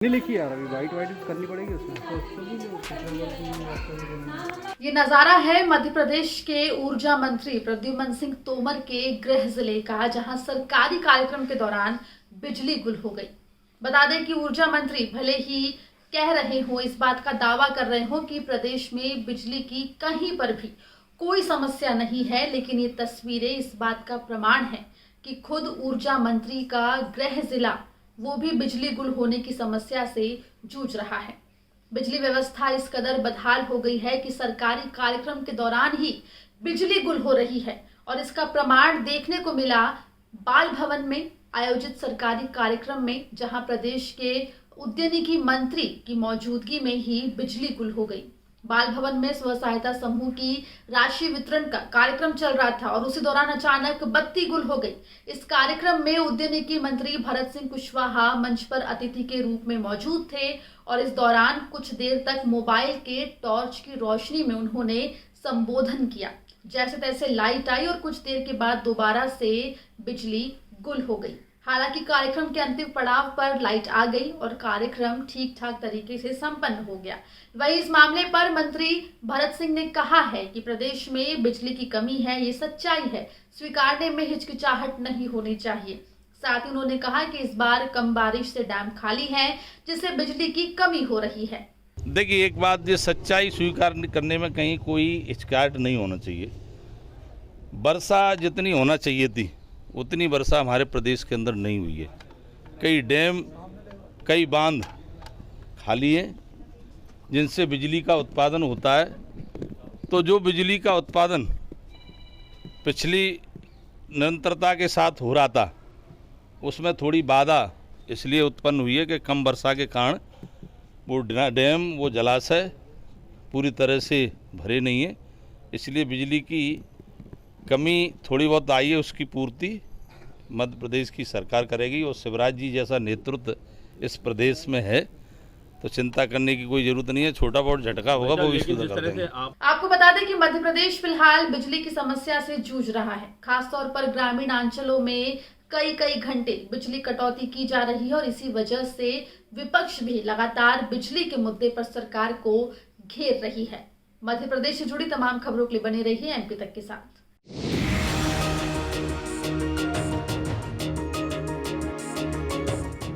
नहीं लिखी यार, अभी वाइट करनी पड़ेगी उसमें। ये नजारा है मध्य प्रदेश के ऊर्जा मंत्री प्रद्युम्न सिंह तोमर के गृह जिले का, जहां सरकारी कार्यक्रम के दौरान बिजली गुल हो गई। बता दें कि ऊर्जा मंत्री भले ही कह रहे हो, इस बात का दावा कर रहे हो कि प्रदेश में बिजली की कहीं पर भी कोई समस्या नहीं है, लेकिन ये तस्वीरें इस बात का प्रमाण है कि खुद ऊर्जा मंत्री का गृह जिला वो भी बिजली गुल होने की समस्या से जूझ रहा है। बिजली व्यवस्था इस कदर बदहाल हो गई है कि सरकारी कार्यक्रम के दौरान ही बिजली गुल हो रही है, और इसका प्रमाण देखने को मिला बाल भवन में आयोजित सरकारी कार्यक्रम में, जहां प्रदेश के उद्यानिकी मंत्री की मौजूदगी में ही बिजली गुल हो गई। बाल भवन में स्व सहायता समूह की राशि वितरण का कार्यक्रम चल रहा था और उसी दौरान अचानक बत्ती गुल हो गई। इस कार्यक्रम में उद्यानिकी मंत्री भरत सिंह कुशवाहा मंच पर अतिथि के रूप में मौजूद थे, और इस दौरान कुछ देर तक मोबाइल के टॉर्च की रोशनी में उन्होंने संबोधन किया। जैसे तैसे लाइट आई और कुछ देर के बाद दोबारा से बिजली गुल हो गई। हालांकि कार्यक्रम के अंतिम पड़ाव पर लाइट आ गई और कार्यक्रम ठीक ठाक तरीके से संपन्न हो गया। वहीं इस मामले पर मंत्री भरत सिंह ने कहा है कि प्रदेश में बिजली की कमी है, ये सच्चाई है, स्वीकारने में हिचकिचाहट नहीं होनी चाहिए। साथ ही उन्होंने कहा कि इस बार कम बारिश से डैम खाली है, जिससे बिजली की कमी हो रही है। देखिए, एक बात, ये सच्चाई स्वीकार करने में कहीं कोई हिचकिचाहट नहीं होना चाहिए। वर्षा जितनी होना चाहिए थी उतनी वर्षा हमारे प्रदेश के अंदर नहीं हुई है। कई डैम, कई बांध खाली हैं जिनसे बिजली का उत्पादन होता है। तो जो बिजली का उत्पादन पिछली निरंतरता के साथ हो रहा था, उसमें थोड़ी बाधा इसलिए उत्पन्न हुई है कि कम वर्षा के कारण वो डैम, वो जलाशय पूरी तरह से भरे नहीं है, इसलिए बिजली की कमी थोड़ी बहुत आई है। उसकी पूर्ति मध्य प्रदेश की सरकार करेगी, और शिवराज जी जैसा नेतृत्व इस प्रदेश में है, तो चिंता करने की कोई जरूरत नहीं है। छोटा बहुत झटका होगा वो भी सुधर कर देंगे। आपको बता दें कि मध्य प्रदेश फिलहाल बिजली की समस्या से जूझ रहा है। खासतौर पर ग्रामीण अंचलों में कई घंटे बिजली कटौती की जा रही है, और इसी वजह से विपक्ष भी लगातार बिजली के मुद्दे पर सरकार को घेर रही है। मध्य प्रदेश से जुड़ी तमाम खबरों के लिए बने रहिए एमपी तक के साथ।